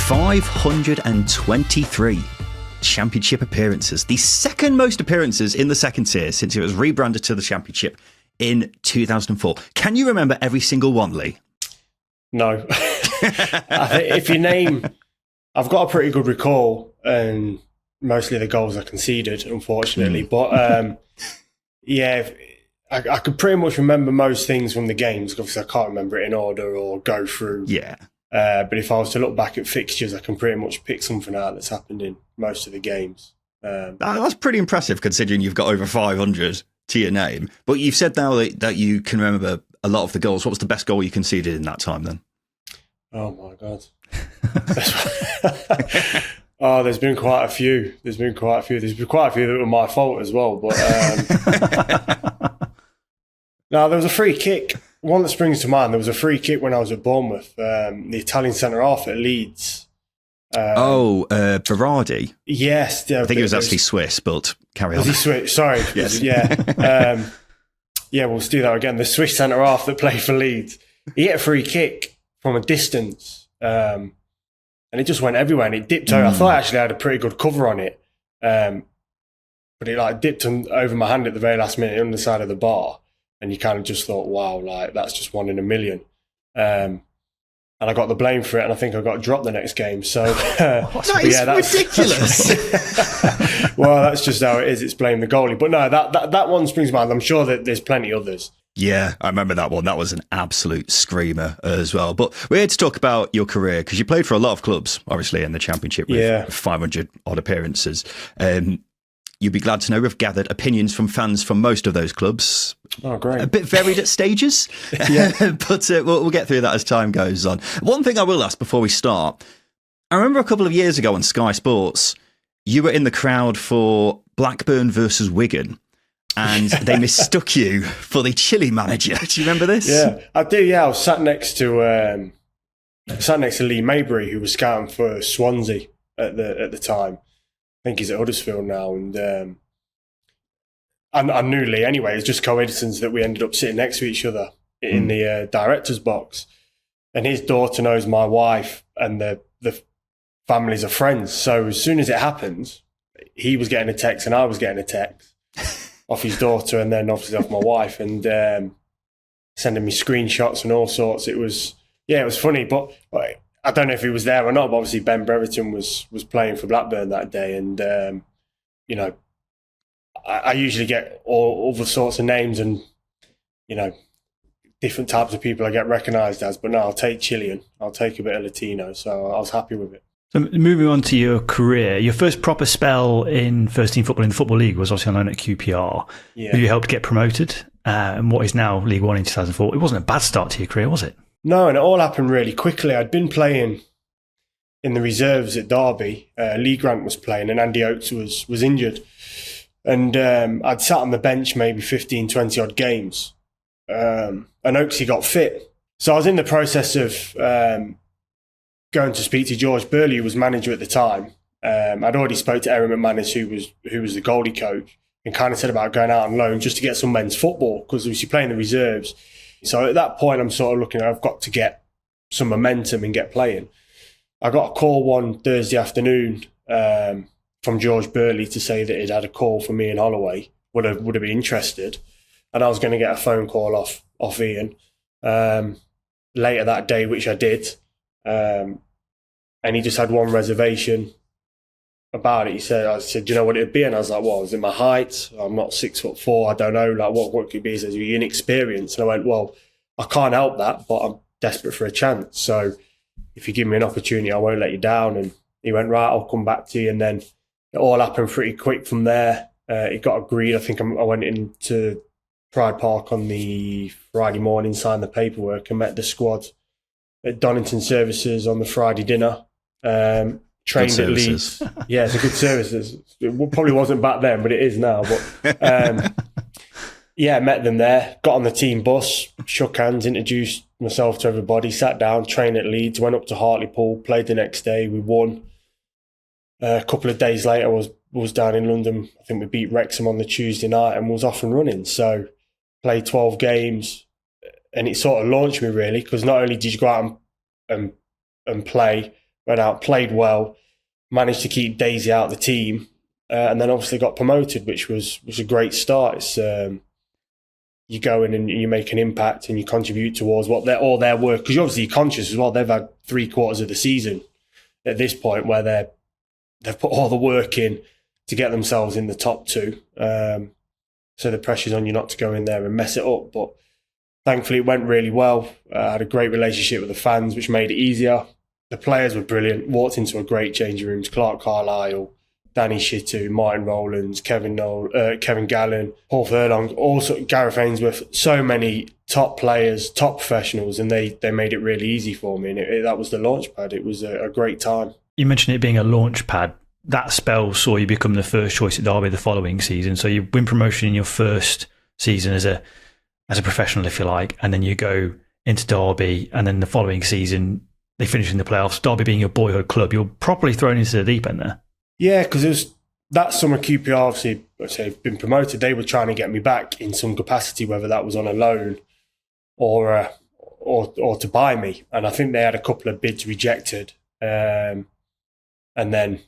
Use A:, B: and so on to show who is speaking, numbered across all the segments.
A: 523 Championship appearances. The second most appearances in the second tier since it was rebranded to the Championship in 2004. Can you remember every single one, Lee?
B: No. I think if you name... I've got a pretty good recall, and mostly the goals I conceded, unfortunately. But, I could pretty much remember most things from the games. Obviously, I can't remember it in order or go through.
A: Yeah.
B: But if I was to look back at fixtures, I can pretty much pick something out that's happened in most of the games.
A: That's pretty impressive considering you've got over 500 to your name. But you've said now that you can remember a lot of the goals. What was the best goal you conceded in that time then?
B: Oh, my God. There's been quite a few. There's been quite a few that were my fault as well. But no, there was a free kick. One that springs to mind, there was a free kick when I was at Bournemouth. The Italian centre-half at Leeds.
A: Berardi?
B: Yes.
A: I think he was actually Swiss, but carry on.
B: Was he Swiss? Sorry.
A: Yes.
B: Yeah. We'll do that again. The Swiss centre-half that played for Leeds. He hit a free kick from a distance, and it just went everywhere, and it dipped over. I thought I actually had a pretty good cover on it, but it dipped over my hand at the very last minute on the side of the bar. And you kind of just thought, wow, that's just 1 in a million. And I got the blame for it, and I think I got dropped the next game. So
A: that's ridiculous.
B: Well, that's just how it is. It's blame the goalie. But no, that one springs to mind. I'm sure that there's plenty others.
A: Yeah, I remember that one. That was an absolute screamer as well. But we're here to talk about your career because you played for a lot of clubs, obviously, in the Championship with 500 odd appearances. You'd be glad to know we've gathered opinions from fans from most of those clubs.
B: Oh, great.
A: A bit varied at stages, but we'll get through that as time goes on. One thing I will ask before we start, I remember a couple of years ago on Sky Sports, you were in the crowd for Blackburn versus Wigan, and they mistook you for the Chile manager. Do you remember this?
B: Yeah, I do, yeah. I was sat next to Lee Maybury, who was scouting for Swansea at the time. I think he's at Huddersfield now, and I knew Lee anyway. It's just coincidence that we ended up sitting next to each other in the director's box, and his daughter knows my wife, and the families are friends. So as soon as it happened, he was getting a text, and I was getting a text off his daughter, and then obviously off my wife, and sending me screenshots and all sorts. It was funny, but I don't know if he was there or not, but obviously Ben Brereton was playing for Blackburn that day. And, I usually get all other sorts of names and, different types of people I get recognised as. But no, I'll take Chilean. I'll take a bit of Latino. So I was happy with it.
C: So moving on to your career, your first proper spell in first team football in the Football League was obviously on loan at QPR.
B: Yeah.
C: You helped get promoted and what is now League One in 2004. It wasn't a bad start to your career, was it?
B: No, and it all happened really quickly. I'd been playing in the reserves at Derby. Lee Grant was playing and Andy Oates was injured. And I'd sat on the bench maybe 15, 20 odd games. And Oatesy got fit. So I was in the process of going to speak to George Burley, who was manager at the time. I'd already spoke to Aaron McManus, who was the goalie coach, and kind of said about going out on loan just to get some men's football because obviously playing the reserves. So at that point, I'm sort of looking at, I've got to get some momentum and get playing. I got a call one Thursday afternoon from George Burley to say that he'd had a call from Ian Holloway, would have been interested. And I was going to get a phone call off Ian later that day, which I did. And he just had one reservation about it. I said, do you know what it'd be? And I was like, well, is it my height? I'm not 6'4". I don't know. Like, what could it be? He says, you're inexperienced. And I went, well, I can't help that, but I'm desperate for a chance. So if you give me an opportunity, I won't let you down. And he went, right, I'll come back to you. And then it all happened pretty quick from there. It got agreed. I think I went into Pride Park on the Friday morning, signed the paperwork and met the squad at Donington Services on the Friday dinner. Trained at Leeds. Yeah, it's a good service. It probably wasn't back then, but it is now. But met them there, got on the team bus, shook hands, introduced myself to everybody, sat down, trained at Leeds, went up to Hartlepool, played the next day, we won. A couple of days later, was down in London. I think we beat Wrexham on the Tuesday night and was off and running. So played 12 games, and it sort of launched me really, because not only did you go out and play, went out, played well, managed to keep Daisy out of the team, and then obviously got promoted, which was a great start. It's you go in and you make an impact and you contribute towards all their work, because obviously you're conscious as well. They've had 3/4 of the season at this point where they've put all the work in to get themselves in the top two. So the pressure's on you not to go in there and mess it up. But thankfully it went really well. I had a great relationship with the fans, which made it easier. The players were brilliant. Walked into a great changing rooms. Clark Carlisle, Danny Shittu, Martin Rowlands, Kevin Gallen, Paul Furlong, also Gareth Ainsworth. So many top players, top professionals, and they made it really easy for me. And that was the launch pad. It was a great time.
C: You mentioned it being a launch pad. That spell saw you become the first choice at Derby the following season. So you win promotion in your first season as a professional, if you like, and then you go into Derby, and then the following season they finish in the playoffs. Derby being your boyhood club, you're properly thrown into the deep end there. Yeah,
B: because it was that summer. QPR obviously, I've been promoted. They were trying to get me back in some capacity, whether that was on a loan or to buy me. And I think they had a couple of bids rejected, and then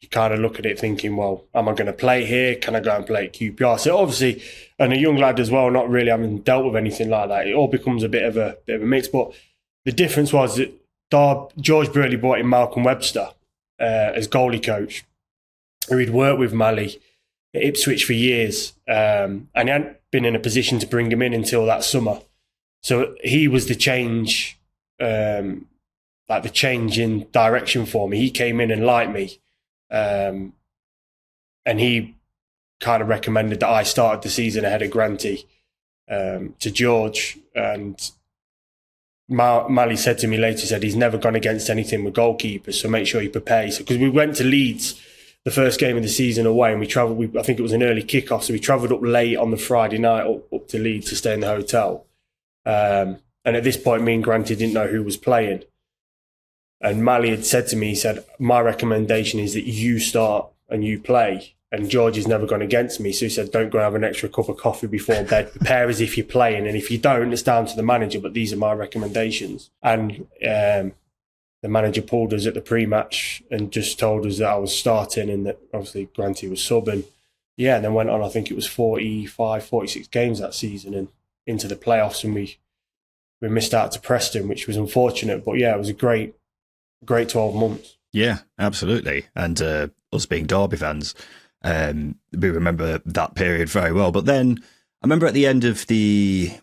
B: you kind of look at it thinking, well, am I going to play here? Can I go and play at QPR? So obviously, and a young lad as well, not really having dealt with anything like that, it all becomes a bit of a mix. But the difference was that George Burley brought in Malcolm Webster as goalie coach, who he'd worked with Mally at Ipswich for years, and he hadn't been in a position to bring him in until that summer. So he was the change, the change in direction for me. He came in and liked me. And he kind of recommended that I started the season ahead of Granty to George. And Mally said to me later, said he's never gone against anything with goalkeepers, so make sure you prepare. Because we went to Leeds the first game of the season away, and we travelled. I think it was an early kickoff, so we travelled up late on the Friday night up to Leeds to stay in the hotel. And at this point, me and Granty didn't know who was playing. And Mally had said to me, he said, my recommendation is that you start and you play. And George has never gone against me. So he said, don't go and have an extra cup of coffee before bed. Prepare as if you're playing. And if you don't, it's down to the manager. But these are my recommendations. And the manager pulled us at the pre-match and just told us that I was starting and that obviously Granty was subbing. Yeah, and then went on, I think it was 45, 46 games that season and into the playoffs. And we missed out to Preston, which was unfortunate. But yeah, it was a great 12 months.
A: Yeah, absolutely. And us being Derby fans, we remember that period very well. But then I remember at the end of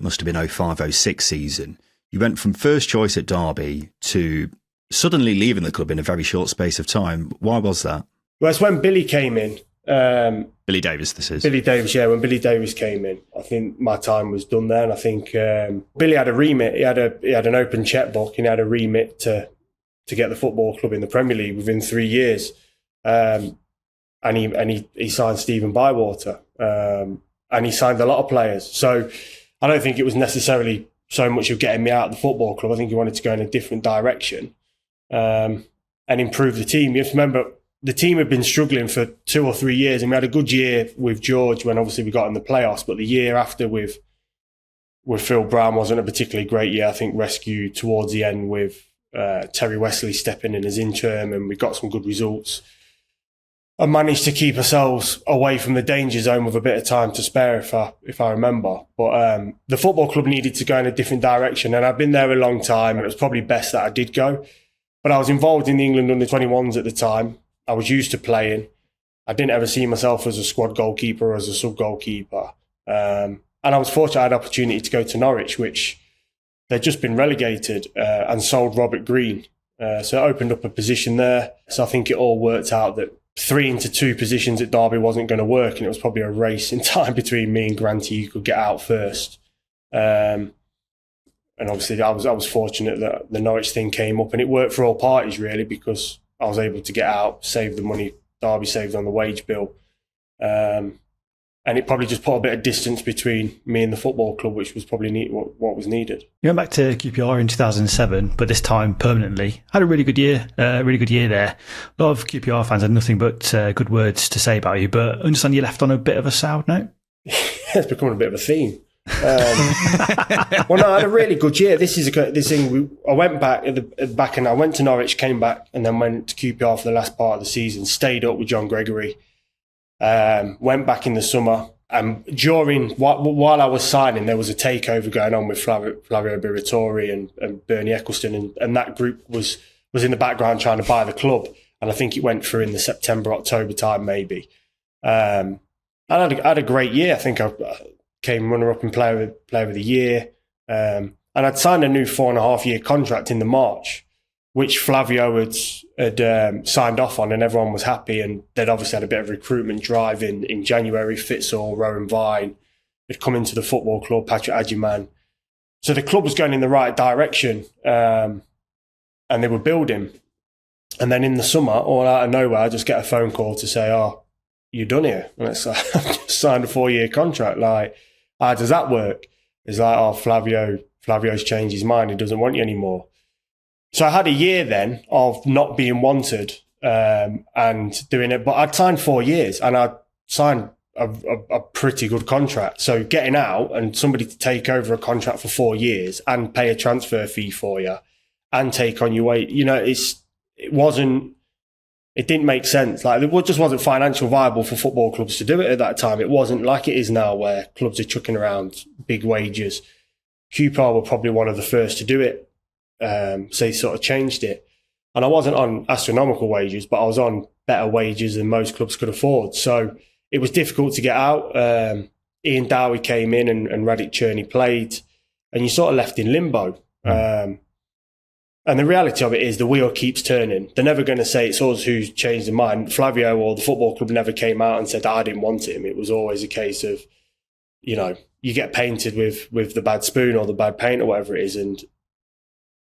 A: must have been 05-06 season, you went from first choice at Derby to suddenly leaving the club in a very short space of time. Why was that?
B: Well, it's when Billy came in.
A: Billy Davis, this is.
B: Billy Davis, yeah. When Billy Davis came in, I think my time was done there. And I think Billy had a remit. He had an open checkbook and he had a remit to get the football club in the Premier League within 3 years. And he signed Stephen Bywater. And he signed a lot of players. So I don't think it was necessarily so much of getting me out of the football club. I think he wanted to go in a different direction and improve the team. You have to remember, the team had been struggling for 2 or 3 years, and we had a good year with George when obviously we got in the playoffs. But the year after with Phil Brown wasn't a particularly great year. I think rescue towards the end with Terry Wesley stepping in as interim, and we got some good results and managed to keep ourselves away from the danger zone with a bit of time to spare, if I remember. But the football club needed to go in a different direction, and I've been there a long time, and it was probably best that I did go. But I was involved in the England under-21s at the time. I was used to playing. I didn't ever see myself as a squad goalkeeper or as a sub-goalkeeper. And I was fortunate I had the opportunity to go to Norwich, which they'd just been relegated and sold Robert Green. So it opened up a position there. So I think it all worked out that 3 into 2 positions at Derby wasn't going to work, and it was probably a race in time between me and Granty who could get out first. And obviously I was fortunate that the Norwich thing came up, and it worked for all parties really, because I was able to get out, save the money Derby saved on the wage bill. And it probably just put a bit of distance between me and the football club, which was probably what was needed.
C: You went back to QPR in 2007, but this time permanently. Had a really good year there. A lot of QPR fans had nothing but good words to say about you, but I understand you left on a bit of a sour note.
B: It's becoming a bit of a theme. Well, no, I had a really good year. This thing. I went back and I went to Norwich, came back, and then went to QPR for the last part of the season. Stayed up with John Gregory. Went back in the summer, and while I was signing, there was a takeover going on with Flavio Briatore and Bernie Eccleston, and that group was in the background trying to buy the club. And I think it went through in the September, October time, maybe. And I had a great year. I think I came runner-up and player of the year. And I'd signed a new 4.5-year contract in the March, which Flavio had signed off on, and everyone was happy. And they'd obviously had a bit of recruitment drive in January. Fitzall, Rowan Vine had come into the football club, Patrick Adjiman. So the club was going in the right direction, and they were building. And then in the summer, all out of nowhere, I just get a phone call to say, "Oh, you're done here." And it's like, I've just signed a 4-year contract. Like, how does that work? It's like, "Oh, Flavio's changed his mind. He doesn't want you anymore." So I had a year then of not being wanted and doing it. But I'd signed 4 years, and I'd signed a pretty good contract. So getting out and somebody to take over a contract for 4 years and pay a transfer fee for you and take on your weight, it didn't make sense. Like, it just wasn't financial viable for football clubs to do it at that time. It wasn't like it is now, where clubs are chucking around big wages. QPR were probably one of the first to do it. So they sort of changed it. And I wasn't on astronomical wages, but I was on better wages than most clubs could afford. So it was difficult to get out. Ian Dowie came in and Radic Cherney played, and you sort of left in limbo. And the reality of it is the wheel keeps turning. They're never going to say it's us who's changed their mind. Flavio or the football club never came out and said, "I didn't want him." It was always a case of, you get painted with the bad spoon or the bad paint or whatever it is, and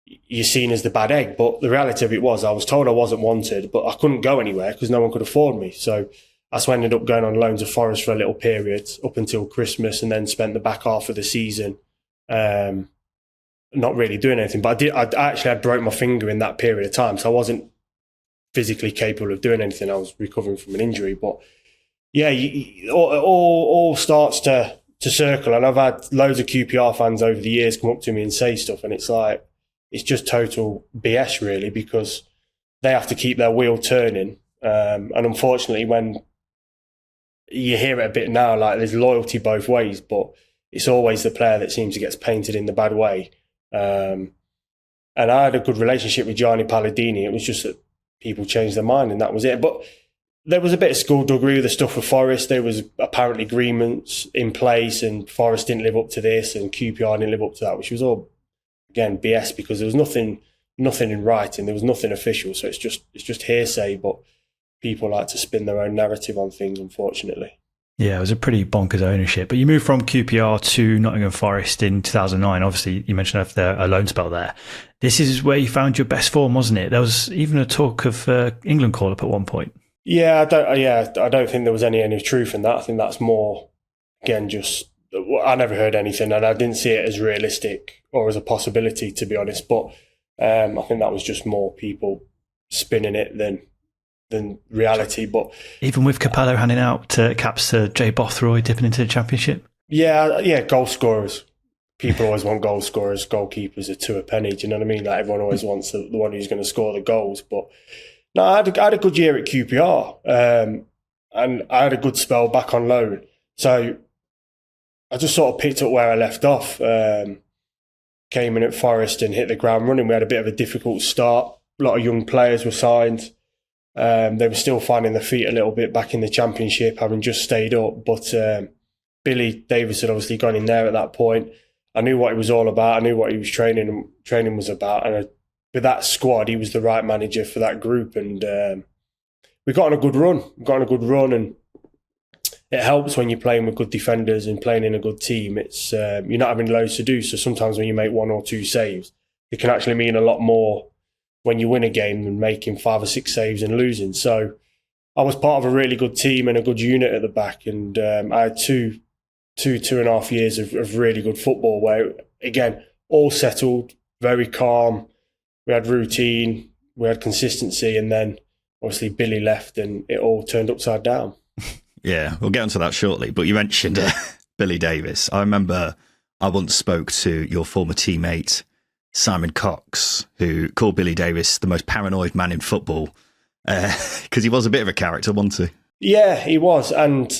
B: you're seen as the bad egg. But the reality of it was, I was told I wasn't wanted, but I couldn't go anywhere because no one could afford me. So that's when I ended up going on loan to Forest for a little period up until Christmas, and then spent the back half of the season not really doing anything. But I broke my finger in that period of time, so I wasn't physically capable of doing anything. I was recovering from an injury. But yeah, all starts to circle. And I've had loads of QPR fans over the years come up to me and say stuff, and it's like, it's just total BS really, because they have to keep their wheel turning. And unfortunately, when you hear it a bit now, like, there's loyalty both ways, but it's always the player that seems to get painted in the bad way. And I had a good relationship with Gianni Palladini. It was just that people changed their mind, and that was it. But there was a bit of skullduggery with the stuff with Forest. There was apparently agreements in place, and Forest didn't live up to this, and QPR didn't live up to that, which was all, again, BS, because there was nothing in writing. There was nothing official. So it's just hearsay, but people like to spin their own narrative on things, unfortunately.
C: Yeah, it was a pretty bonkers ownership. But you moved from QPR to Nottingham Forest in 2009. Obviously, you mentioned after a loan spell there. This is where you found your best form, wasn't it? There was even a talk of England call-up at one point.
B: Yeah, I don't think there was any truth in that. I think that's more, again, just, I never heard anything, and I didn't see it as realistic or as a possibility, to be honest. But I think that was just more people spinning it than reality. But
C: even with Capello handing out caps to Jay Bothroyd dipping into the Championship?
B: Yeah, goal scorers. People always want goal scorers. Goalkeepers are two a penny. Do you know what I mean? Like, everyone always wants the one who's going to score the goals. But no, I had a good year at QPR, and I had a good spell back on loan. So I just sort of picked up where I left off. Came in at Forest and hit the ground running. We had a bit of a difficult start. A lot of young players were signed. They were still finding their feet a little bit back in the Championship, having just stayed up. But Billy Davis had obviously gone in there at that point. I knew what he was all about. I knew what he was training was about. And with that squad, he was the right manager for that group. And we got on a good run. And it helps when you're playing with good defenders and playing in a good team. It's you're not having loads to do. So sometimes when you make 1 or 2 saves, it can actually mean a lot more when you win a game than making 5 or 6 saves and losing. So I was part of a really good team and a good unit at the back. And I had two and a half years of really good football where, again, all settled, very calm. We had routine, we had consistency, and then obviously Billy left and it all turned upside down.
A: Yeah, we'll get onto that shortly. But you mentioned Billy Davies. I remember I once spoke to your former teammate, Simon Cox, who called Billy Davies the most paranoid man in football, because he was a bit of a character, wasn't he?
B: Yeah, he was. And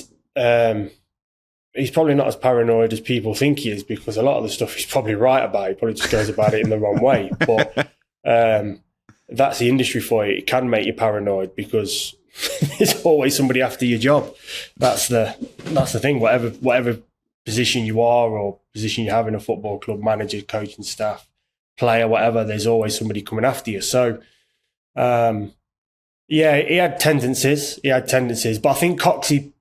B: he's probably not as paranoid as people think he is, because a lot of the stuff he's probably right about. He probably just goes about it in the wrong way. But that's the industry for you. It can make you paranoid because there's always somebody after your job. That's the thing. Whatever position you are or position you have in a football club, manager, coaching staff, player, whatever, there's always somebody coming after you. So, yeah, he had tendencies, but I think Coxie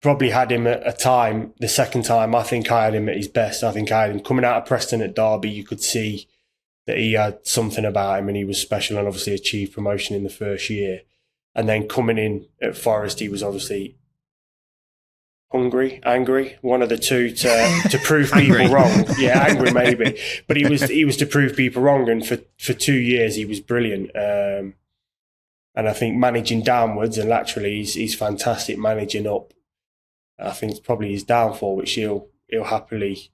B: probably had him at a time, the second time, I think I had him at his best. I think I had him coming out of Preston at Derby. You could see that he had something about him and he was special, and obviously achieved promotion in the first year. And then coming in at Forest, he was obviously angry, one of the two to prove people wrong. Yeah, angry maybe. But he was to prove people wrong, and for 2 years he was brilliant. And I think managing downwards and laterally, he's fantastic. Managing up, I think it's probably his downfall, which he'll happily,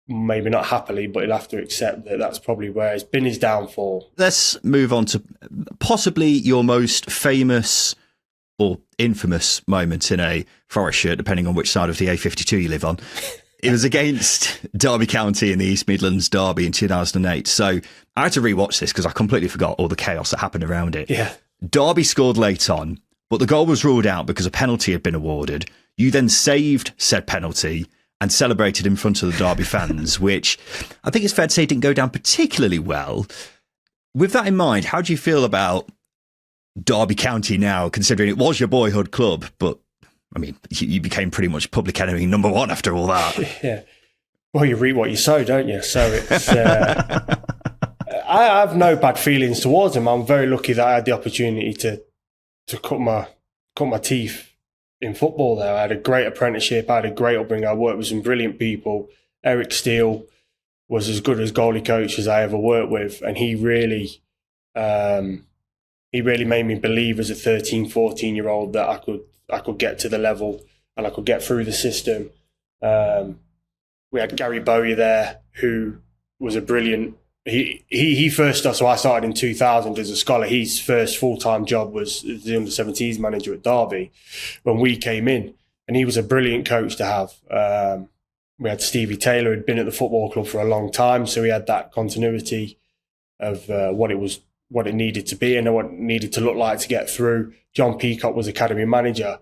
B: maybe not happily, but he'll have to accept that that's probably where it's been his downfall.
A: Let's move on to possibly your most famous or infamous moment in a Forest shirt, depending on which side of the A52 you live on. It was against Derby County in the East Midlands derby in 2008. So I had to rewatch this because I completely forgot all the chaos that happened around it.
B: Yeah.
A: Derby scored late on, but the goal was ruled out because a penalty had been awarded. You then saved said penalty and celebrated in front of the Derby fans, which I think it's fair to say didn't go down particularly well. With that in mind, how do you feel about Derby County now, considering it was your boyhood club, but I mean, you became pretty much public enemy number one after all that?
B: Yeah. Well, you reap what you sow, don't you? So it's... I have no bad feelings towards him. I'm very lucky that I had the opportunity to cut my teeth in football there. I had a great apprenticeship. I had a great upbringing. I worked with some brilliant people. Eric Steele was as good as goalie coach as I ever worked with, and he really made me believe as a 13, 14-year-old that I could get to the level and I could get through the system. We had Gary Bowyer there, who was a brilliant. He first started, so I started in 2000 as a scholar. His first full-time job was the under-17s manager at Derby when we came in, and he was a brilliant coach to have. We had Stevie Taylor, who'd been at the football club for a long time, so he had that continuity of what it needed to be and what it needed to look like to get through. John Peacock was academy manager.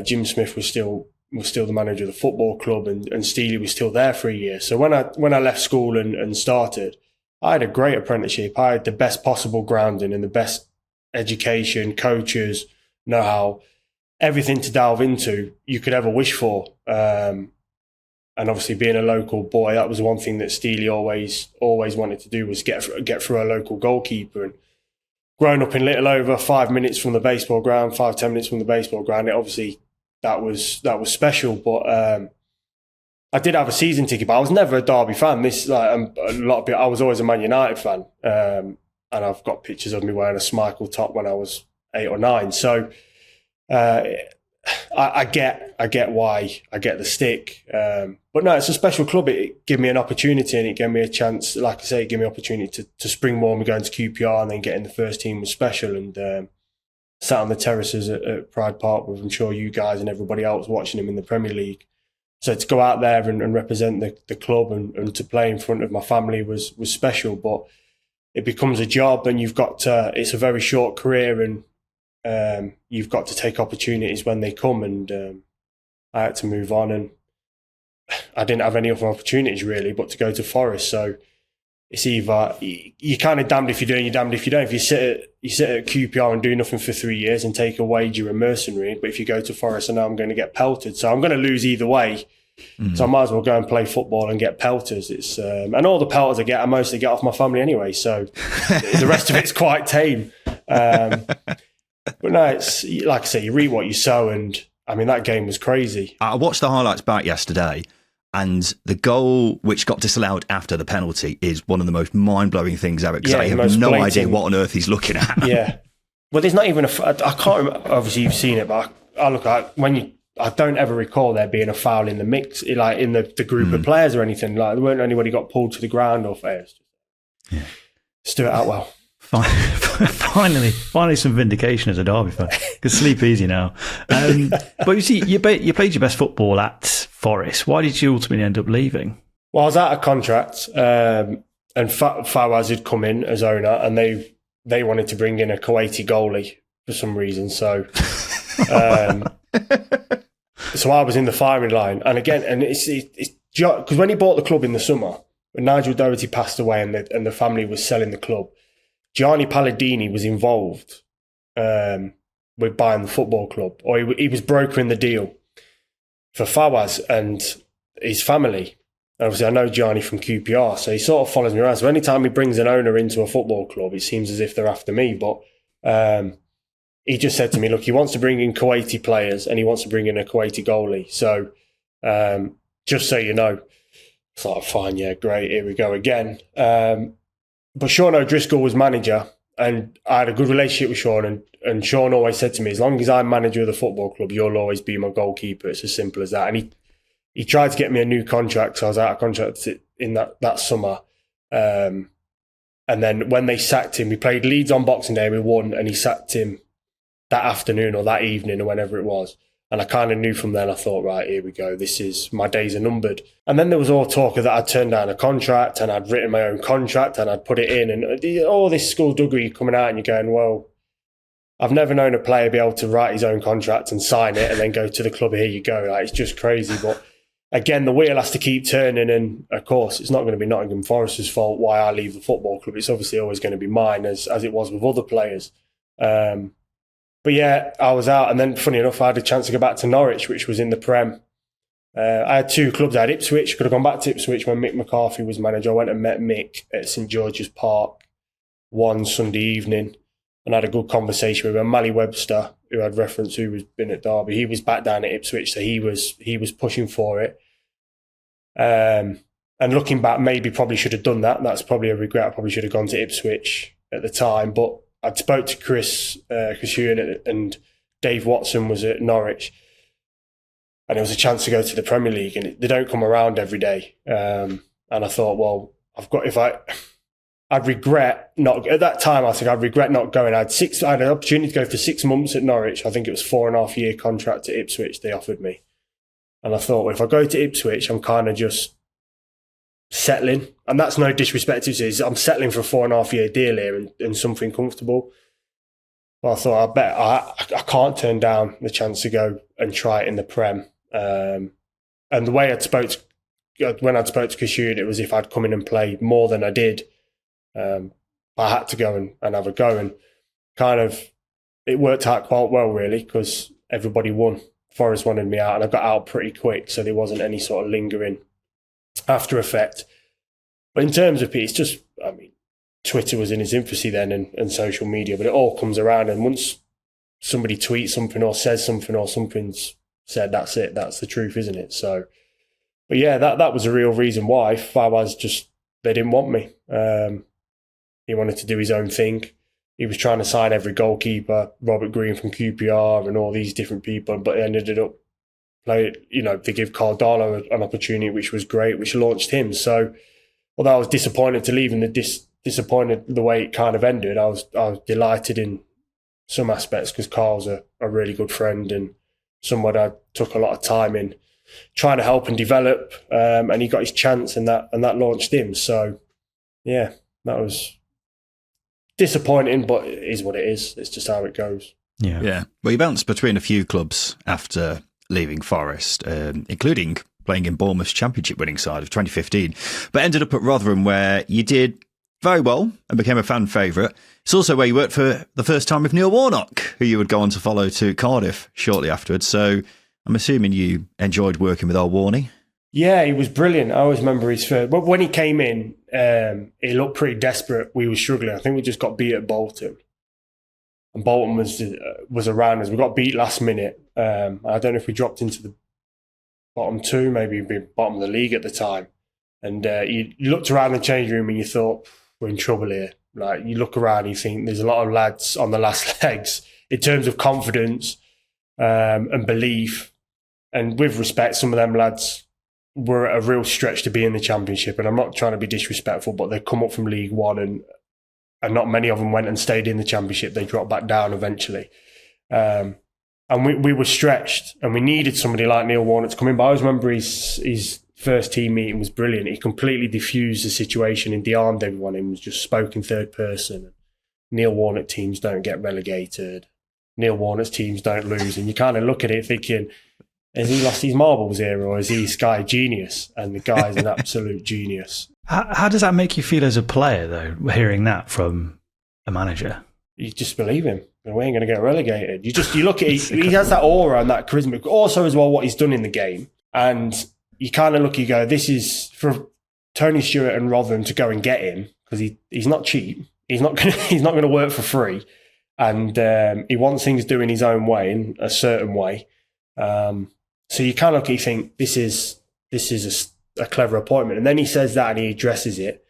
B: Jim Smith was still the manager of the football club, and Steely was still there for a year. So when I left school and started, I had a great apprenticeship. I had the best possible grounding and the best education, coaches, know-how, everything to delve into you could ever wish for. And obviously being a local boy, that was one thing that Steely always wanted to do, was get through a local goalkeeper. And growing up in little over 5 minutes from the baseball ground, 5-10 minutes from the baseball ground, it obviously that was special. But I did have a season ticket, but I was never a Derby fan. A lot of people, I was always a Man United fan, and I've got pictures of me wearing a Schmeichel top when I was 8 or 9. So I get why I get the stick, but no, it's a special club. It gave me an opportunity, and it gave me a chance. Like I say, it gave me an opportunity to springboard me going to QPR, and then getting the first team was special. And sat on the terraces at Pride Park with, I'm sure, you guys and everybody else watching him in the Premier League. So to go out there and represent the club and to play in front of my family was special. But it becomes a job, and it's a very short career, and you've got to take opportunities when they come. And I had to move on, and I didn't have any other opportunities really but to go to Forest. So it's either you're kind of damned if you're doing, you're damned if you don't. If you sit at QPR and do nothing for 3 years and take a wage, you're a mercenary. But if you go to Forest, I know I'm going to get pelted, so I'm going to lose either way. So I might as well go and play football and get pelters. It's and all the pelters I mostly get off my family anyway. So the rest of it's quite tame. But no, it's like I say, you reap what you sow, and I mean that game was crazy.
A: I watched the highlights back yesterday, and the goal which got disallowed after the penalty is one of the most mind-blowing things ever, because I have no idea what on earth he's looking at.
B: Yeah. Well, there's not even I can't remember, obviously you've seen it, but I look at when I don't ever recall there being a foul in the mix, like in the group of players or anything. Like there weren't anybody got pulled to the ground or fair. Yeah. Just do it out well.
C: Finally some vindication as a Derby fan. Can sleep easy now. But you see, you played your best football at Forest. Why did you ultimately end up leaving?
B: Well, I was out of contract, and Fawaz had come in as owner, and they wanted to bring in a Kuwaiti goalie for some reason. So, so I was in the firing line, and again, and it's because when he bought the club in the summer, when Nigel Doherty passed away, and the family was selling the club, Gianni Palladini was involved with buying the football club, or he was brokering the deal for Fawaz and his family. Obviously, I know Gianni from QPR, so he sort of follows me around. So anytime he brings an owner into a football club, it seems as if they're after me. But he just said to me, look, he wants to bring in Kuwaiti players and he wants to bring in a Kuwaiti goalie. So just so you know, it's like, fine, yeah, great, here we go again. But Sean O'Driscoll was manager, and I had a good relationship with Sean, and Sean always said to me, as long as I'm manager of the football club, you'll always be my goalkeeper. It's as simple as that. And he tried to get me a new contract, so I was out of contract in that summer. And then when they sacked him, we played Leeds on Boxing Day, we won, and he sacked him that afternoon or that evening or whenever it was. And I kind of knew from then, I thought, right, here we go. My days are numbered. And then there was all talk of that I'd turned down a contract and I'd written my own contract and I'd put it in. And all this skullduggery coming out, and you're going, well, I've never known a player be able to write his own contract and sign it and then go to the club, here you go. Like, it's just crazy. But again, the wheel has to keep turning. And of course, it's not going to be Nottingham Forest's fault why I leave the football club. It's obviously always going to be mine, as it was with other players. But yeah, I was out, and then funny enough, I had a chance to go back to Norwich, which was in the Prem. I had two clubs. I had Ipswich, could have gone back to Ipswich when Mick McCarthy was manager. I went and met Mick at St George's Park one Sunday evening and had a good conversation with him. Mally Webster, who I'd referenced, who was been at Derby, he was back down at Ipswich, so he was pushing for it. And looking back, maybe probably should have done that. That's probably a regret. I probably should have gone to Ipswich at the time, but I'd spoke to Chris Hewan, and Dave Watson was at Norwich, and it was a chance to go to the Premier League, and they don't come around every day. And I thought, well, I'd regret not, at that time, I think I'd regret not going. I had an opportunity to go for 6 months at Norwich. I think it was 4.5 year contract at Ipswich they offered me. And I thought, well, if I go to Ipswich, I'm kind of just settling, and that's no disrespect to it. I'm settling for a 4.5 year deal here and something comfortable. Well, I thought, I can't turn down the chance to go and try it in the Prem. And the way when I'd spoke to Chris Hewan, it was if I'd come in and play more than I did, I had to go and have a go, and kind of it worked out quite well really, because everybody won. Forest wanted me out, and I got out pretty quick, so there wasn't any sort of lingering after effect. But in terms of it's just, I mean, Twitter was in its infancy then, and social media, but it all comes around, and once somebody tweets something or says something or something's said, that's it, that's the truth, isn't it? So, but yeah, that was a real reason why Fawaz they didn't want me. He wanted to do his own thing. He was trying to sign every goalkeeper, Robert Green from QPR and all these different people, but they ended up they give Carl Darlow an opportunity, which was great, which launched him. So, although I was disappointed to leave and disappointed the way it kind of ended, I was delighted in some aspects, because Carl's a really good friend and someone I took a lot of time in trying to help and develop, and he got his chance, and that launched him. So, yeah, that was disappointing, but it is what it is. It's just how it goes.
A: Yeah. Well, you bounced between a few clubs after leaving Forest, including playing in Bournemouth's Championship winning side of 2015, but ended up at Rotherham, where you did very well and became a fan favourite. It's also where you worked for the first time with Neil Warnock, who you would go on to follow to Cardiff shortly afterwards. So I'm assuming you enjoyed working with old Warnie.
B: Yeah, he was brilliant. I always remember his first. But when he came in, he looked pretty desperate. We were struggling. I think we just got beat at Bolton, and Bolton was around us. We got beat last minute. I don't know if we dropped into the bottom two, maybe bottom of the league at the time. And you looked around the change room and you thought, we're in trouble here. Like, you look around and you think there's a lot of lads on the last legs in terms of confidence and belief. And with respect, some of them lads were at a real stretch to be in the Championship. And I'm not trying to be disrespectful, but they come up from League One, and not many of them went and stayed in the Championship. They dropped back down eventually. And we were stretched, and we needed somebody like Neil Warnock to come in. But I always remember his first team meeting was brilliant. He completely diffused the situation and de-armed everyone. He was just spoke in third person. Neil Warnock teams don't get relegated. Neil Warnock's teams don't lose. And you kind of look at it thinking, has he lost his marbles here, or is he this guy a genius? And the guy's an absolute genius.
C: How does that make you feel as a player, though, hearing that from a manager?
B: You just believe him. We ain't going to get relegated. You look at he has that aura and that charisma. Also, as well, what he's done in the game. And you kind of look, you go, this is for Tony Stewart and Rotherham to go and get him, because he's not cheap. He's not going to work for free. And he wants things doing his own way, in a certain way. So you kind of look, you think, this is a clever appointment. And then he says that and he addresses it.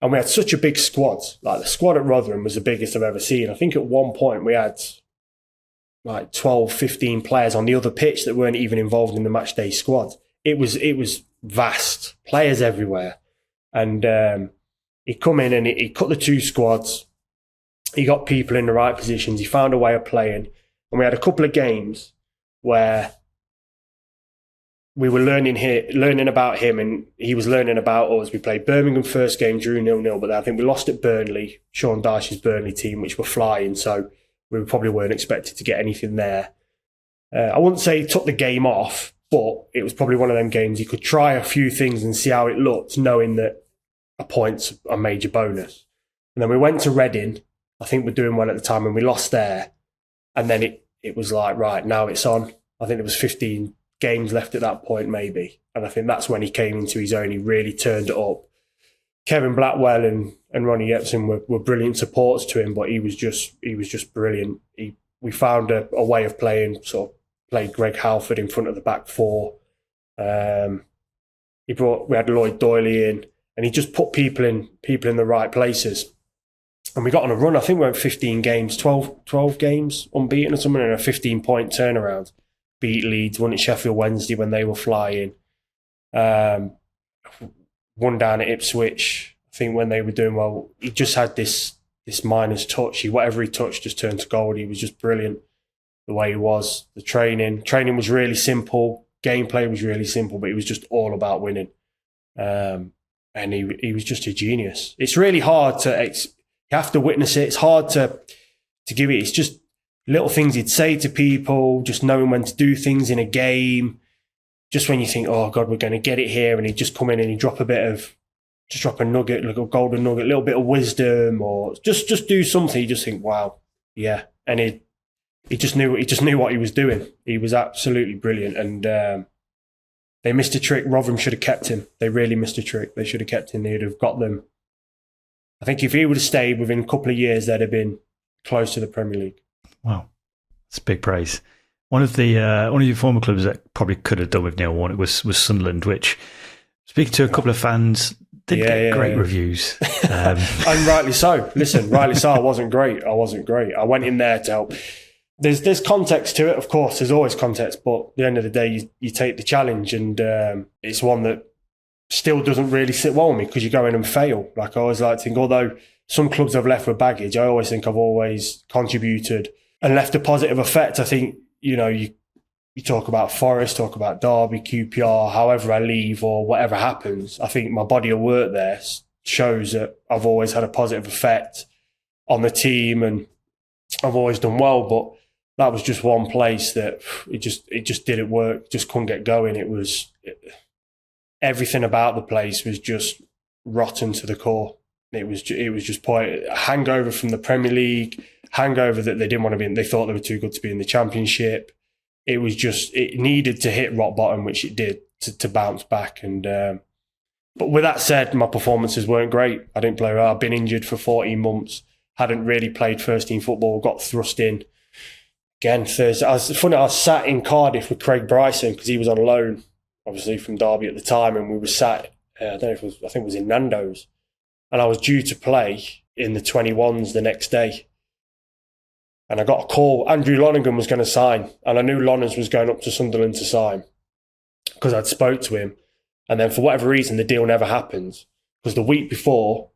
B: And we had such a big squad. Like, the squad at Rotherham was the biggest I've ever seen. I think at one point we had like 12, 15 players on the other pitch that weren't even involved in the match day squad. It was vast. Players everywhere. And he come in and he cut the two squads. He got people in the right positions. He found a way of playing. And we had a couple of games where we were learning about him, and he was learning about us. We played Birmingham first game, drew 0-0, but I think we lost at Burnley, Sean Dyche's Burnley team, which were flying, so we probably weren't expected to get anything there. I wouldn't say he took the game off, but it was probably one of them games he could try a few things and see how it looked, knowing that a point's a major bonus. And then we went to Reading. I think we're doing well at the time, and we lost there. And then it was like, right, now it's on. I think there was 15 games left at that point, maybe. And I think that's when he came into his own. He really turned it up. Kevin Blackwell and Ronnie Epsom were brilliant supports to him, but he was just brilliant. We found a way of playing, sort of played Greg Halford in front of the back four. We had Lloyd Doyley in, and he just put people in the right places. And we got on a run. I think we went 15 games, 12 games unbeaten or something, and a 15-point turnaround. Beat Leeds, won at Sheffield Wednesday when they were flying. Won down at Ipswich, I think, when they were doing well. He just had this miner's touch. Whatever he touched just turned to gold. He was just brilliant the way he was. The training was really simple. Gameplay was really simple, but it was just all about winning. And he was just a genius. It's really hard to... you have to witness it. It's hard to give it. It's just little things he'd say to people, just knowing when to do things in a game. Just when you think, oh God, we're going to get it here, and he'd just come in and he'd drop a nugget, like a golden nugget, a little bit of wisdom, or just do something. You just think, wow, yeah. And he just knew what he was doing. He was absolutely brilliant. And they missed a trick. Rotherham should have kept him. They really missed a trick. They should have kept him. They'd have got them. I think if he would have stayed, within a couple of years, they'd have been close to the Premier League.
C: Wow, that's big praise. One of your former clubs that probably could have done with Neil Warnock was Sunderland, which, speaking to a couple of fans, didn't get great reviews.
B: And rightly so. Listen, rightly so. I wasn't great. I went in there to help. There's context to it, of course. There's always context, but at the end of the day, you take the challenge, and it's one that still doesn't really sit well with me, because you go in and fail. Like, I always like to think, although some clubs I've left with baggage, I always think I've always contributed and left a positive effect. I think, you talk about Forest, talk about Derby, QPR, however I leave or whatever happens, I think my body of work there shows that I've always had a positive effect on the team, and I've always done well. But that was just one place that it just didn't work, just couldn't get going. Everything about the place was just rotten to the core. It was just a hangover from the Premier League, hangover that they didn't want to be in. They thought they were too good to be in the Championship. It needed to hit rock bottom, which it did, to bounce back. And but with that said, my performances weren't great. I didn't play well. I've been injured for 14 months. Hadn't really played first team football. Got thrust in again Thursday. I was sat in Cardiff with Craig Bryson, because he was on loan, obviously from Derby at the time, and we were sat. I think it was in Nando's. And I was due to play in the 21s the next day. And I got a call. Andrew Lonergan was going to sign. And I knew Lonners was going up to Sunderland to sign. because I'd spoke to him. And then for whatever reason, the deal never happened. Because the week before,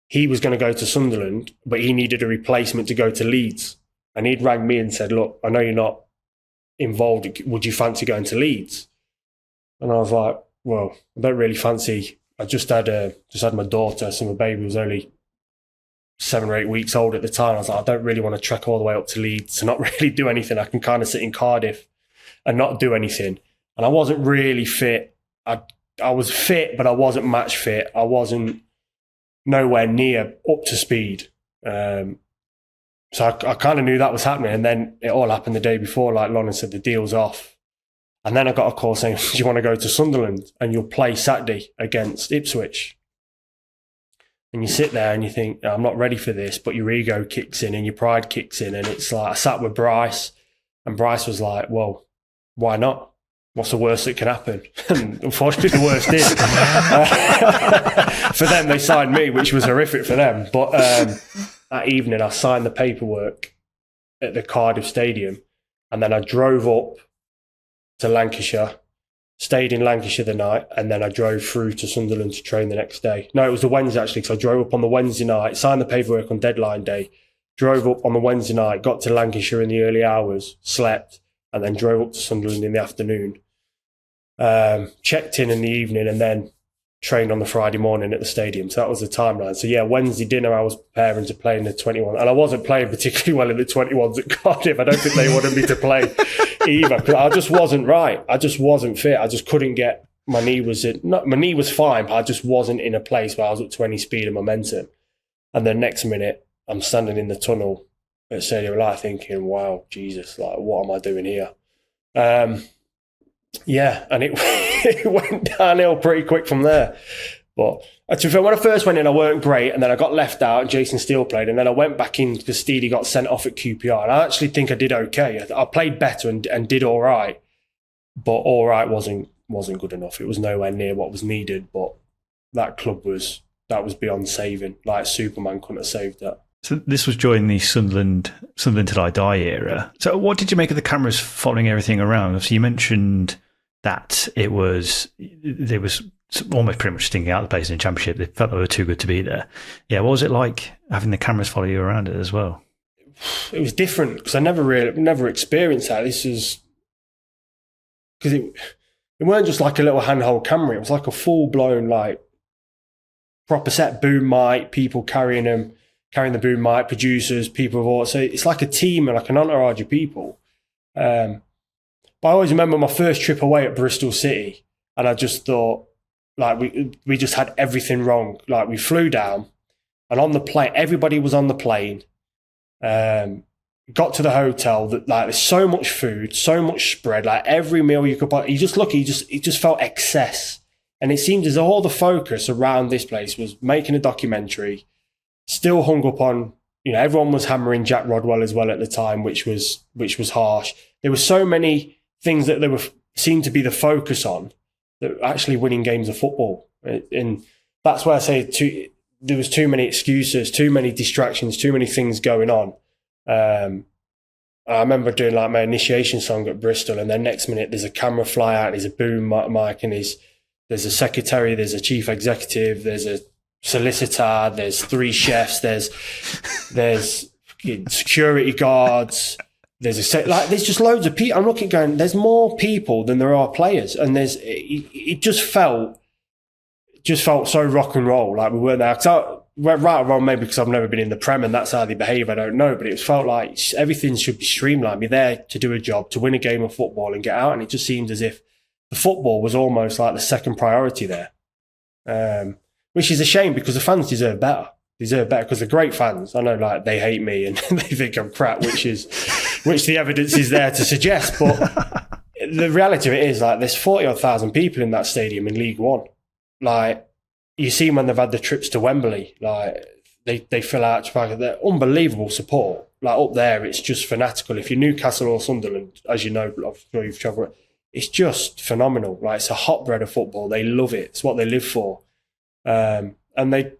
B: he was going to go to Sunderland, but he needed a replacement to go to Leeds. And he'd rang me and said, look, I know you're not involved. Would you fancy going to Leeds? And I was like, well, I don't really fancy. I just had my daughter, so my baby was only 7 or 8 weeks old at the time. I was like, I don't really want to trek all the way up to Leeds to not really do anything. I can kind of sit in Cardiff and not do anything. And I wasn't really fit. I was fit, but I wasn't match fit. I wasn't nowhere near up to speed. So I kind of knew that was happening. And then it all happened the day before, like Lauren said, the deal's off. And then I got a call saying, do you want to go to Sunderland? And you'll play Saturday against Ipswich. And you sit there and you think, I'm not ready for this, but your ego kicks in and your pride kicks in. And it's like, I sat with Bryce, and Bryce was like, well, why not? What's the worst that can happen? And unfortunately, the worst did. For them, they signed me, which was horrific for them. But that evening, I signed the paperwork at the Cardiff Stadium, and then I drove up to Lancashire, stayed in Lancashire the night, and then I drove through to Sunderland to train the next day. No, it was the Wednesday, actually, because I drove up on the Wednesday night, signed the paperwork on deadline day, drove up on the Wednesday night, got to Lancashire in the early hours, slept, and then drove up to Sunderland in the afternoon. Checked in the evening, and then trained on the Friday morning at the stadium. So that was the timeline. So yeah, Wednesday dinner I was preparing to play in the 21, and I wasn't playing particularly well in the 21s at Cardiff. I don't think they wanted me to play either, because I just wasn't right. I just wasn't fit. I just couldn't get, my knee was fine, but I just wasn't in a place where I was up to any speed and momentum. And the next minute I'm standing in the tunnel at Stadium Light thinking, wow, Jesus, like, what am I doing here? Yeah, and it went downhill pretty quick from there. But when I first went in, I weren't great, and then I got left out, and Jason Steele played, and then I went back in because Steely got sent off at QPR, and I actually think I did okay. I played better and did all right, but all right wasn't good enough. It was nowhere near what was needed, but that club was beyond saving. Like, Superman couldn't have saved that.
C: So this was during the Sunderland Till I Die era. So what did you make of the cameras following everything around? So you mentioned that they was almost pretty much stinking out the place in the Championship. They felt they were too good to be there. Yeah, what was it like having the cameras follow you around it as well?
B: It was different because I never experienced that. This is because it weren't just like a little handheld camera. It was like a full blown, like, proper set boom mic, people carrying the boom mic, producers, people of all. So it's like a team and like an entourage of people. But I always remember my first trip away at Bristol City, and I just thought, like, we just had everything wrong. Like, we flew down, and on the plane, everybody was on the plane. Got to the hotel, that, like, there's so much food, so much spread, like every meal you could buy. You just look, it just felt excess. And it seemed as though all the focus around this place was making a documentary, still hung up on, everyone was hammering Jack Rodwell as well at the time, which was harsh. There were so many things that they seemed to be the focus on that were actually winning games of football. And that's why I say there was too many excuses, too many distractions, too many things going on. I remember doing like my initiation song at Bristol, and then next minute there's a camera fly out, there's a boom mic, and there's a secretary, there's a chief executive, there's a solicitor, there's 3 chefs, there's security guards, there's just loads of people. I'm looking going, there's more people than there are players, and it just felt so rock and roll, like we weren't there. Right or wrong, maybe because I've never been in the Prem and that's how they behave, I don't know, but it felt like everything should be streamlined. You're there to do a job, to win a game of football and get out, and it just seemed as if the football was almost like the second priority there, which is a shame because the fans deserve better because they're great fans. I know, like, they hate me and they think I'm crap, which the evidence is there to suggest, but the reality of it is, like, there's 40,000 people in that stadium in League One. Like, you see when they've had the trips to Wembley, like, they fill out, they're unbelievable support. Like, up there, it's just fanatical. If you're Newcastle or Sunderland, as you know, I'm sure you've travelled, it's just phenomenal. Like, it's a hotbed of football. They love it. It's what they live for. And they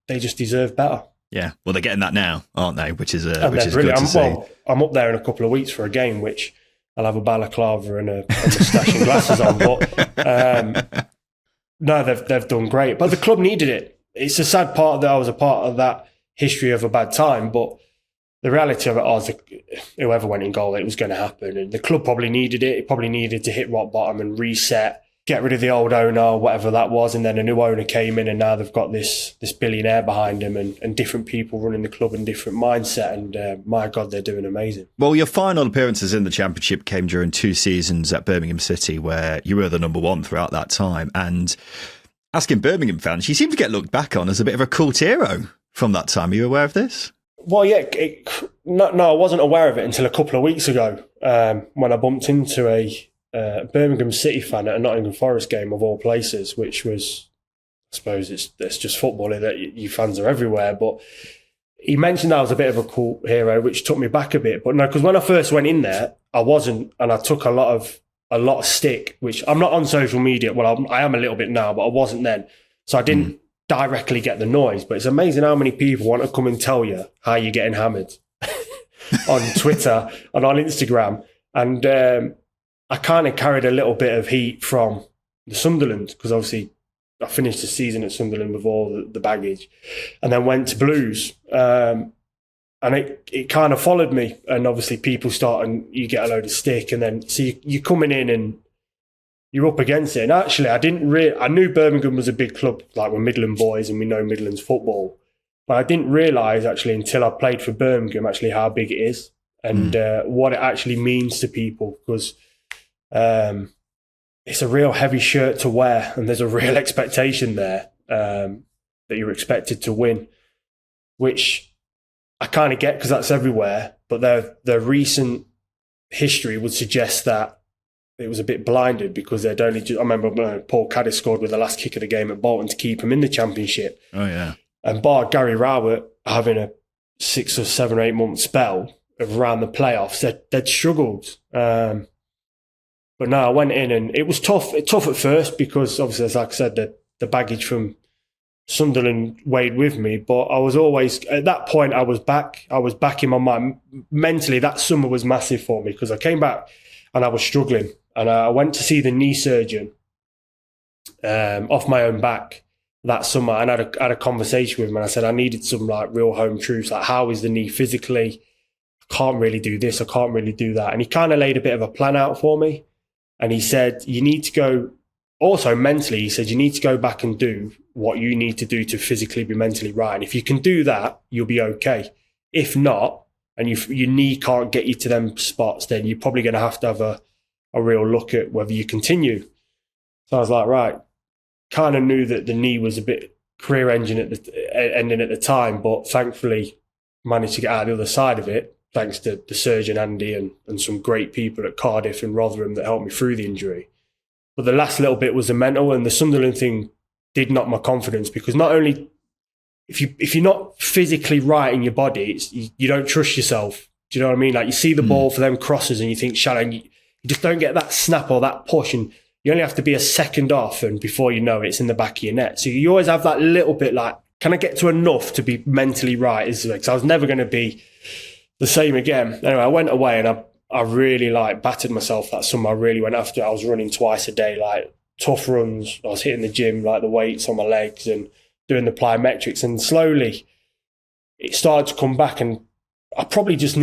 B: just deserve better.
A: Yeah, well, they're getting that now, aren't they? Which is
B: brilliant.
A: good to see.
B: I'm up there in a couple of weeks for a game, which I'll have a balaclava and a moustache and glasses on. But no, they've done great. But the club needed it. It's a sad part that I was a part of that history of a bad time, but the reality of it was whoever went in goal, it was going to happen. And the club probably needed it. It probably needed to hit rock bottom and reset, get rid of the old owner, whatever that was. And then a new owner came in, and now they've got this billionaire behind them and different people running the club and different mindset. And my God, they're doing amazing.
A: Well, your final appearances in the Championship came during 2 seasons at Birmingham City, where you were the number one throughout that time. And asking Birmingham fans, you seem to get looked back on as a bit of a cult hero from that time. Are you aware of this?
B: Well, yeah, no, I wasn't aware of it until a couple of weeks ago when I bumped into a Birmingham City fan at a Nottingham Forest game of all places, which was, I suppose it's just football that you fans are everywhere. But he mentioned I was a bit of a cult hero, which took me back a bit. But no, because when I first went in there, I wasn't, and I took a lot of stick, which I'm not on social media. Well, I am a little bit now, but I wasn't then. So I didn't directly get the noise, but it's amazing how many people want to come and tell you how you're getting hammered on Twitter and on Instagram. And I kind of carried a little bit of heat from the Sunderland, because obviously I finished the season at Sunderland with all the baggage, and then went to Blues. And it kind of followed me. And obviously people start and you get a load of stick, and then see you're coming in and you're up against it. And actually, I knew Birmingham was a big club, like we're Midland boys and we know Midlands football. But I didn't realise actually until I played for Birmingham actually how big it is and what it actually means to people. Because it's a real heavy shirt to wear, and there's a real expectation there that you're expected to win, which I kind of get because that's everywhere. But their recent history would suggest that it was a bit blinded, because they'd only I remember Paul Caddis scored with the last kick of the game at Bolton to keep him in the Championship.
A: Oh, yeah. And
B: bar Gary Rowett having a 6 or 7 or 8 month spell around the playoffs, they'd struggled. But no, I went in and it was tough at first, because obviously, as like I said, the baggage from Sunderland weighed with me. But I was always, at that point, I was back in my mind. Mentally, that summer was massive for me, because I came back and I was struggling. And I went to see the knee surgeon off my own back that summer, and I had a conversation with him, and I said I needed some like real home truths, like how is the knee physically? I can't really do this, I can't really do that. And he kind of laid a bit of a plan out for me, and he said you need to go, also mentally, he said you need to go back and do what you need to do to physically be mentally right. And if you can do that, you'll be okay. If not, and your knee can't get you to them spots, then you're probably going to have a real look at whether you continue. So I was like, right, kind of knew that the knee was a bit career ending at the time, but thankfully managed to get out the other side of it, thanks to the surgeon Andy and some great people at Cardiff and Rotherham that helped me through the injury. But the last little bit was the mental, and the Sunderland thing did knock my confidence, because not only if you're not physically right in your body, you don't trust yourself. Do you know what I mean? Like you see the ball for them crosses and you think, Shannon, you just don't get that snap or that push, and you only have to be a second off, and before you know it, it's in the back of your net. So you always have that little bit like, can I get to enough to be mentally right? Because I was never going to be the same again. Anyway, I went away and I really battered myself that summer. I really went after it. I was running twice a day, like tough runs. I was hitting the gym, like the weights on my legs and doing the plyometrics. And slowly it started to come back, and I probably just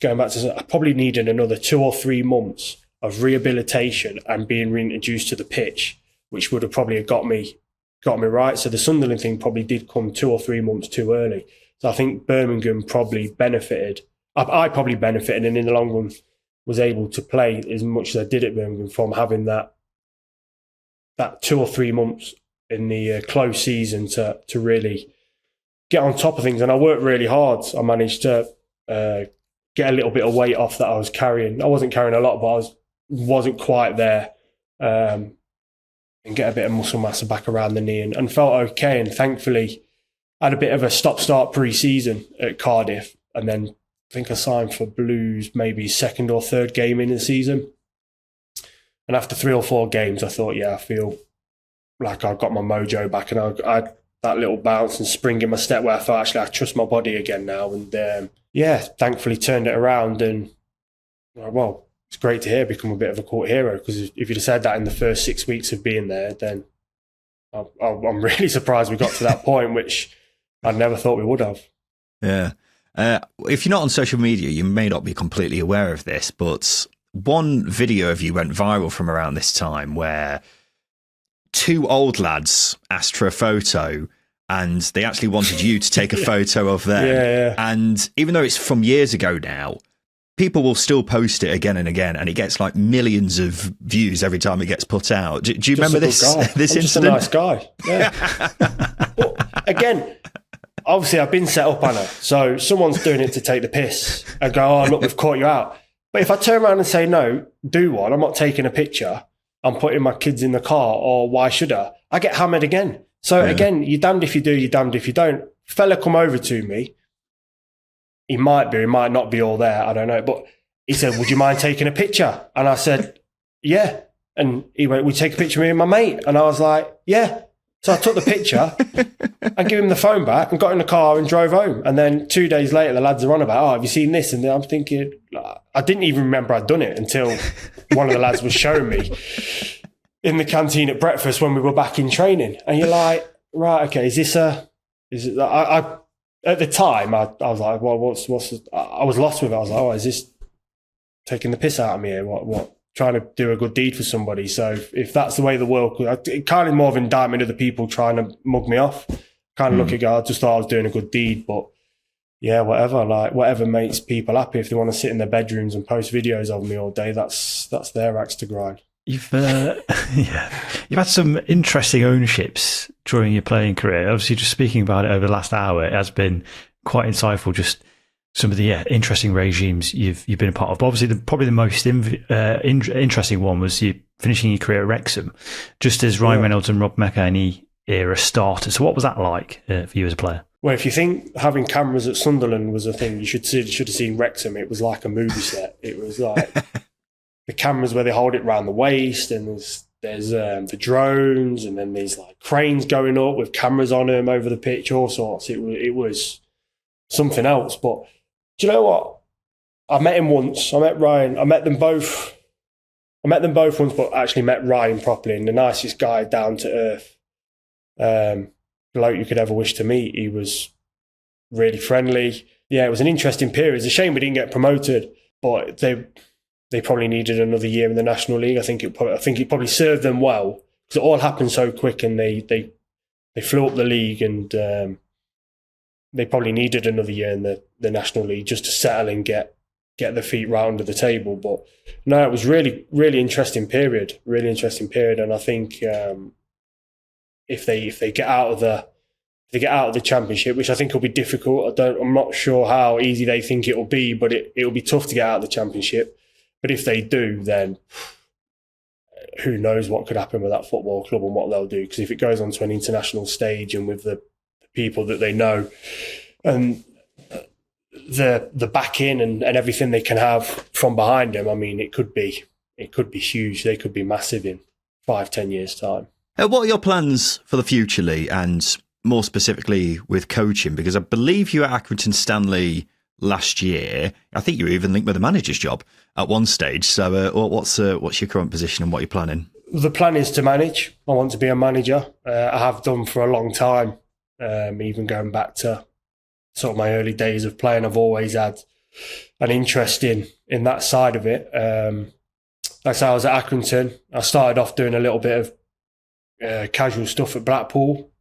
B: I probably needed another 2 or 3 months of rehabilitation and being reintroduced to the pitch, which would have probably got me right. So the Sunderland thing probably did come 2 or 3 months too early. So I think Birmingham probably benefited. I probably benefited, and in the long run was able to play as much as I did at Birmingham from having that 2 or 3 months in the close season to really get on top of things. And I worked really hard. I managed to get a little bit of weight off that I was carrying. I wasn't carrying a lot, but I wasn't quite there. And get a bit of muscle mass back around the knee and felt okay. And thankfully, I had a bit of a stop-start pre-season at Cardiff, and then I think I signed for Blues maybe 2nd or 3rd game in the season. And after 3 or 4 games, I thought, I feel like I've got my mojo back, and I had that little bounce and spring in my step where I thought, actually, I trust my body again now. And thankfully turned it around, and Like, well, it's great to hear, become a bit of a court hero, because if you'd have said that in the first 6 weeks of being there, then I'm really surprised we got to that point, which I never thought we would have.
A: Yeah. If you're not on social media, you may not be completely aware of this, but one video of you went viral from around this time where two old lads asked for a photo and they actually wanted you to take a photo of them.
B: Yeah.
A: And even though it's from years ago now, people will still post it again and again, and it gets like millions of views every time it gets put out. Do you remember this incident?
B: Just a nice guy. Yeah. But again, obviously I've been set up, Anna, so someone's doing it to take the piss and go, oh, look, we've caught you out. But if I turn around and say, no, do one, I'm not taking a picture, I'm putting my kids in the car, or why should I get hammered again. So again, you're damned if you do, you're damned if you don't. Fella come over to me. He might be, he might not be all there, I don't know. But he said, would you mind taking a picture? And I said, yeah. And he went, would you take a picture of me and my mate? And I was like, yeah. So I took the picture and gave him the phone back and got in the car and drove home. And then 2 days later, the lads are on about, oh, have you seen this? And I'm thinking, I didn't even remember I'd done it until one of the lads was showing me in the canteen at breakfast when we were back in training. And you're like, right, okay, is it, at the time, I was like, well, I was lost with it. I was like, oh, is this taking the piss out of me here? What? Trying to do a good deed for somebody. So if that's the way the world, it kind of more of indictment of the people trying to mug me off. Kind of look at God, just thought I was doing a good deed, but yeah, whatever makes people happy. If they want to sit in their bedrooms and post videos of me all day, that's their axe to grind.
C: You've had some interesting ownerships during your playing career. Obviously, just speaking about it over the last hour, it has been quite insightful. Just some of the interesting regimes you've been a part of. But obviously, probably the most interesting one was you finishing your career at Wrexham, just as Ryan Reynolds and Rob McElhenney era started. So, what was that like for you as a player?
B: Well, if you think having cameras at Sunderland was a thing, you should have seen Wrexham. It was like a movie set. It was like the cameras where they hold it around the waist, and there's the drones, and then there's like cranes going up with cameras on them over the pitch, all sorts. It was something else. But do you know what? I met him once. I met Ryan. I met them both once, but actually met Ryan properly, and the nicest guy, down to earth. Bloke you could ever wish to meet. He was really friendly. Yeah, it was an interesting period. It's a shame we didn't get promoted, but they probably needed another year in the National League. I think it probably served them well, because it all happened so quick, and they flew up the league, and they probably needed another year in the National League just to settle and get their feet round to the table. But no, it was really, really interesting period. Really interesting period, and I think if they get out of the Championship, which I think will be difficult. I'm not sure how easy they think it will be, but it'll be tough to get out of the Championship. But if they do, then who knows what could happen with that football club and what they'll do. Because if it goes onto an international stage and with the people that they know and the backing and everything they can have from behind them, I mean, it could be huge. They could be massive in 5-10 years' time.
A: What are your plans for the future, Lee, and more specifically with coaching? Because I believe you were at Accrington Stanley last year. I think you were even linked with the manager's job at one stage. So what's your current position and what you're planning?
B: The plan is to manage. I want to be a manager. I have done for a long time, even going back to sort of my early days of playing. I've always had an interest in that side of it. Like I said, I was at Accrington. I started off doing a little bit of casual stuff at Blackpool,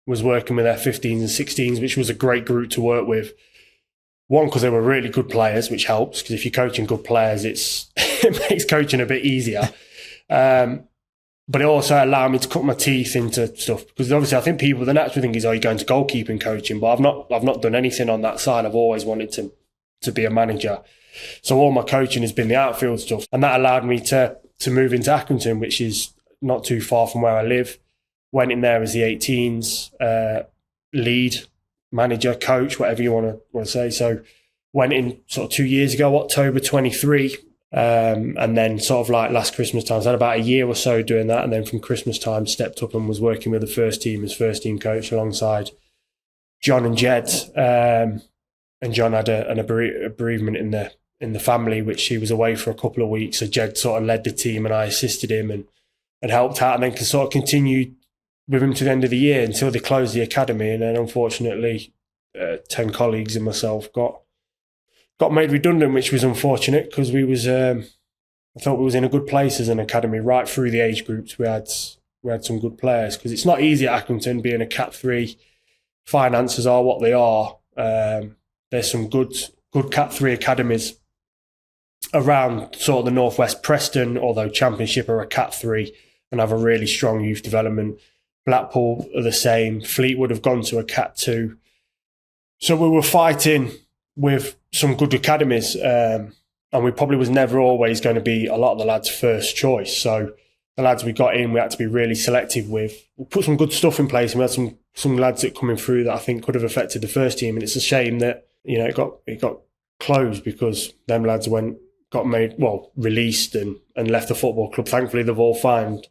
B: was working with their 15s and 16s, which was a great group to work with. One, because they were really good players, which helps, because if you're coaching good players, it makes coaching a bit easier. But it also allowed me to cut my teeth into stuff, because obviously I think people, the natural thing is, oh, you're going to goalkeeping coaching, but I've not done anything on that side. I've always wanted to be a manager. So all my coaching has been the outfield stuff, and that allowed me to move into Accrington, which is not too far from where I live. Went in there as the 18s lead, manager, coach, whatever you want to say. So went in sort of 2 years ago, October 23, and then sort of like last Christmas time. So I had about a year or so doing that, and then from Christmas time stepped up and was working with the first team as first team coach alongside John and Jed. And John had an bereavement in in the family, which he was away for a couple of weeks. So Jed sort of led the team and I assisted him and helped out, and then sort of continued with him to the end of the year until they closed the academy. And then unfortunately, 10 colleagues and myself got made redundant, which was unfortunate because I thought we was in a good place as an academy right through the age groups. We had some good players because it's not easy at Accrington being a Cat 3. Finances are what they are. There's some good Cat 3 academies around sort of the Northwest. Preston, although Championship, are a Cat 3 and have a really strong youth development. Blackpool are the same. Fleetwood have gone to a Cat 2. So we were fighting with some good academies, and we probably was never always going to be a lot of the lads' first choice. So the lads we got in, we had to be really selective with. We put some good stuff in place, and we had some lads that coming through that I think could have affected the first team. And it's a shame that it got closed because them lads released and left the football club. Thankfully, they've all found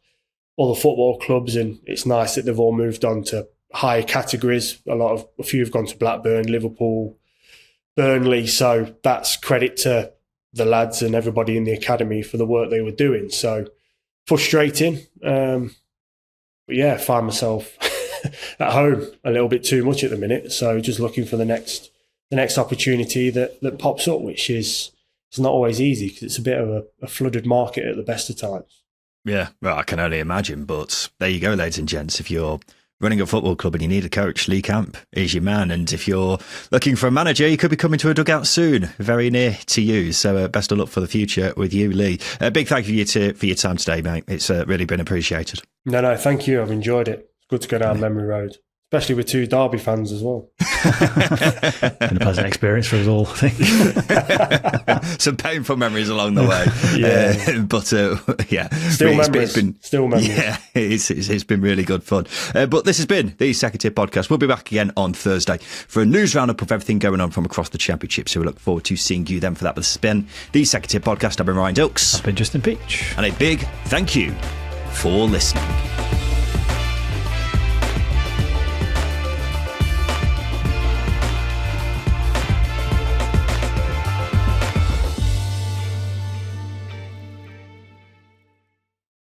B: other football clubs, and it's nice that they've all moved on to higher categories. A few have gone to Blackburn, Liverpool, Burnley. So that's credit to the lads and everybody in the academy for the work they were doing. So frustrating. But yeah, I find myself at home a little bit too much at the minute. So just looking for the next opportunity that pops up, which is it's not always easy because it's a bit of a flooded market at the best of times.
A: Yeah, well, I can only imagine. But there you go, ladies and gents. If you're running a football club and you need a coach, Lee Camp is your man. And if you're looking for a manager, you could be coming to a dugout soon, very near to you. So best of luck for the future with you, Lee. A big thank you for your time today, mate. It's really been appreciated.
B: No, thank you. I've enjoyed it. It's good to go down memory road, especially with 2 Derby fans as well.
C: Been a pleasant experience for us all, I think.
A: Some painful memories along the way.
B: Yeah.
A: But yeah.
B: Still memories.
A: Yeah, it's been really good fun. But this has been the Second Tier Podcast. We'll be back again on Thursday for a news roundup of everything going on from across the Championship. So we look forward to seeing you then for that. But this has been the Second Tier Podcast. I've been Ryan Dilks.
C: I've been Justin Peach.
A: And a big thank you for listening.